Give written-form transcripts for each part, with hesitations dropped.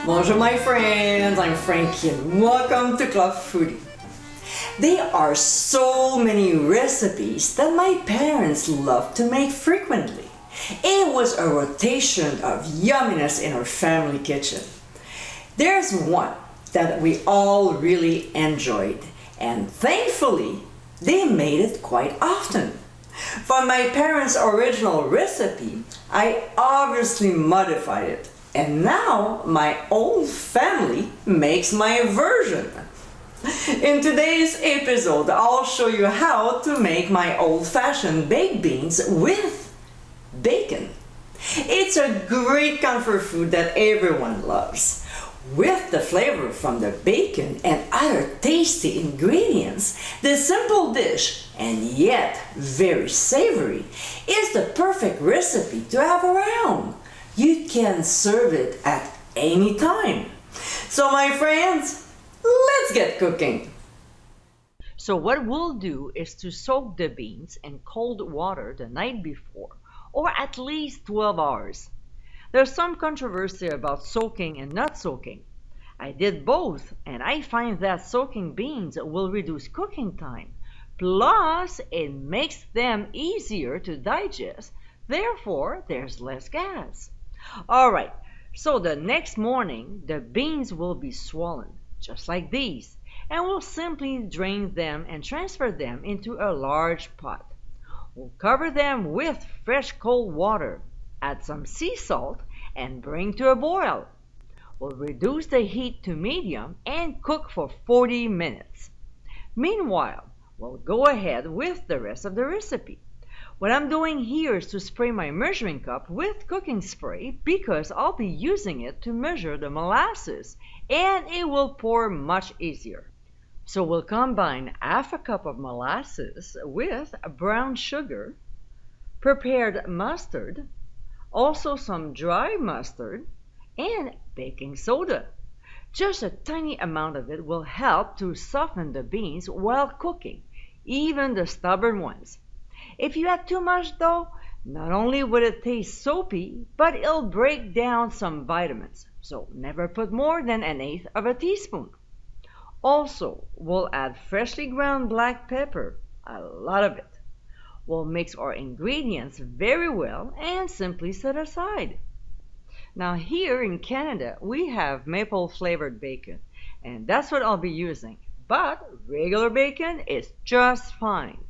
Bonjour my friends, I'm Frankie and welcome to Club Foodie. There are so many recipes that my parents love to make frequently. It was a rotation of yumminess in our family kitchen. There's one that we all really enjoyed, and thankfully they made it quite often. From my parents' original recipe, I obviously modified it, and now my whole family makes my version. In today's episode, I'll show you how to make my old-fashioned baked beans with bacon. It's a great comfort food that everyone loves. With the flavor from the bacon and other tasty ingredients, the simple dish, and yet very savory, is the perfect recipe to have around. You can serve it at any time. So my friends, let's get cooking. So what we'll do is to soak the beans in cold water the night before, or at least 12 hours. There's some controversy about soaking and not soaking. I did both, and I find that soaking beans will reduce cooking time. Plus, it makes them easier to digest, therefore there's less gas. Alright, so the next morning, the beans will be swollen, just like these, and we'll simply drain them and transfer them into a large pot. We'll cover them with fresh cold water, add some sea salt, and bring to a boil. We'll reduce the heat to medium and cook for 40 minutes. Meanwhile, we'll go ahead with the rest of the recipe. What I'm doing here is to spray my measuring cup with cooking spray because I'll be using it to measure the molasses and it will pour much easier. So we'll combine half a cup of molasses with brown sugar, prepared mustard, also some dry mustard, and baking soda. Just a tiny amount of it will help to soften the beans while cooking, even the stubborn ones. If you add too much though, not only will it taste soapy, but it'll break down some vitamins. So never put more than 1/8 of a teaspoon. Also, we'll add freshly ground black pepper, a lot of it. We'll mix our ingredients very well and simply set aside. Now here in Canada, we have maple flavored bacon, and that's what I'll be using. But regular bacon is just fine.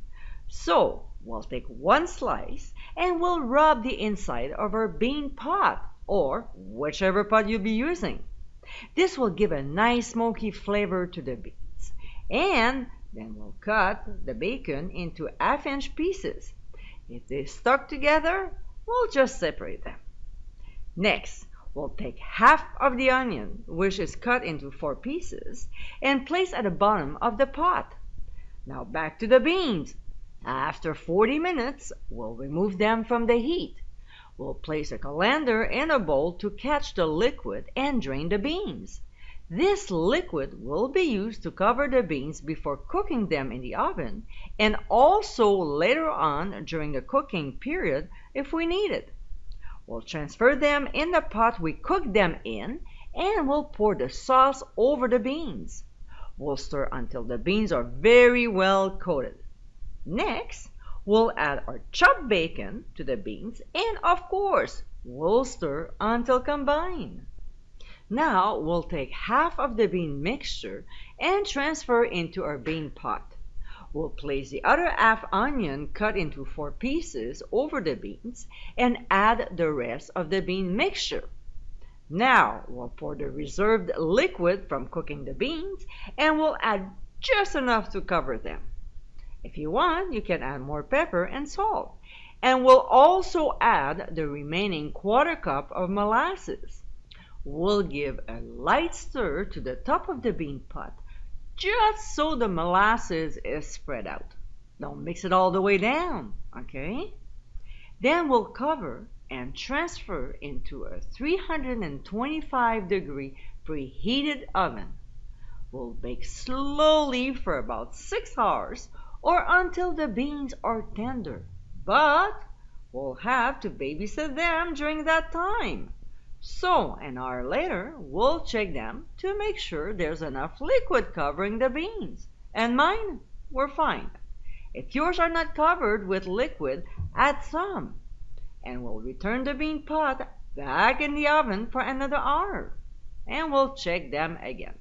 So we'll take one slice and we'll rub the inside of our bean pot, or whichever pot you'll be using. This will give a nice smoky flavor to the beans. And then we'll cut the bacon into 1/2-inch pieces. If they stuck together, we'll just separate them. Next, we'll take half of the onion, which is cut into 4 pieces, and place at the bottom of the pot. Now back to the beans. After 40 minutes, we'll remove them from the heat. We'll place a colander in a bowl to catch the liquid and drain the beans. This liquid will be used to cover the beans before cooking them in the oven, and also later on during the cooking period if we need it. We'll transfer them in the pot we cooked them in, and we'll pour the sauce over the beans. We'll stir until the beans are very well coated. Next, we'll add our chopped bacon to the beans, and of course, we'll stir until combined. Now, we'll take half of the bean mixture and transfer into our bean pot. We'll place the other half onion cut into 4 pieces over the beans and add the rest of the bean mixture. Now, we'll pour the reserved liquid from cooking the beans and we'll add just enough to cover them. If you want, you can add more pepper and salt. And we'll also add the remaining 1/4 cup of molasses. We'll give a light stir to the top of the bean pot, just so the molasses is spread out. Don't mix it all the way down, okay? Then we'll cover and transfer into a 325-degree preheated oven. We'll bake slowly for about 6 hours or until the beans are tender, but we'll have to babysit them during that time. So an hour later, we'll check them to make sure there's enough liquid covering the beans. And mine were fine. If yours are not covered with liquid, add some. And we'll return the bean pot back in the oven for another hour. And we'll check them again.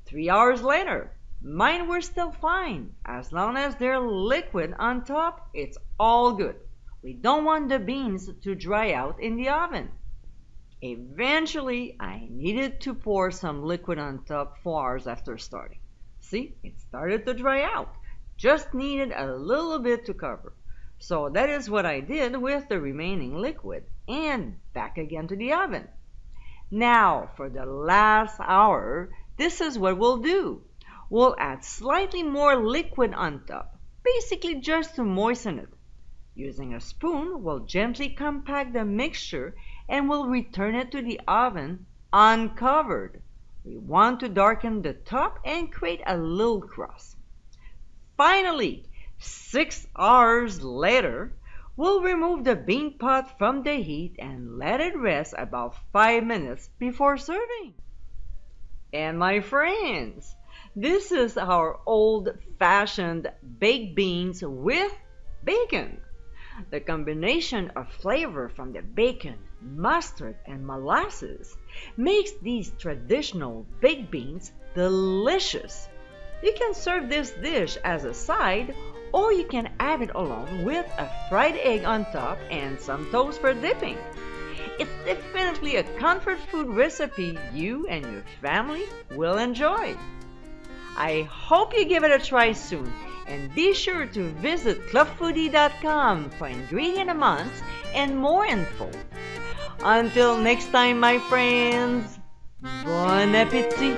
3 hours later, mine were still fine. As long as they're liquid on top, it's all good. We don't want the beans to dry out in the oven. Eventually, I needed to pour some liquid on top 4 hours after starting. See, it started to dry out. Just needed a little bit to cover. So that is what I did with the remaining liquid, and back again to the oven. Now, for the last hour, this is what we'll do. We'll add slightly more liquid on top, basically just to moisten it. Using a spoon, we'll gently compact the mixture and we'll return it to the oven uncovered. We want to darken the top and create a little crust. Finally, 6 hours later, we'll remove the bean pot from the heat and let it rest about 5 minutes before serving. And my friends, this is our old-fashioned baked beans with bacon. The combination of flavor from the bacon, mustard, and molasses makes these traditional baked beans delicious. You can serve this dish as a side, or you can have it along with a fried egg on top and some toast for dipping. It's definitely a comfort food recipe you and your family will enjoy. I hope you give it a try soon, and be sure to visit clubfoodie.com for ingredient amounts and more info. Until next time, my friends, bon appétit!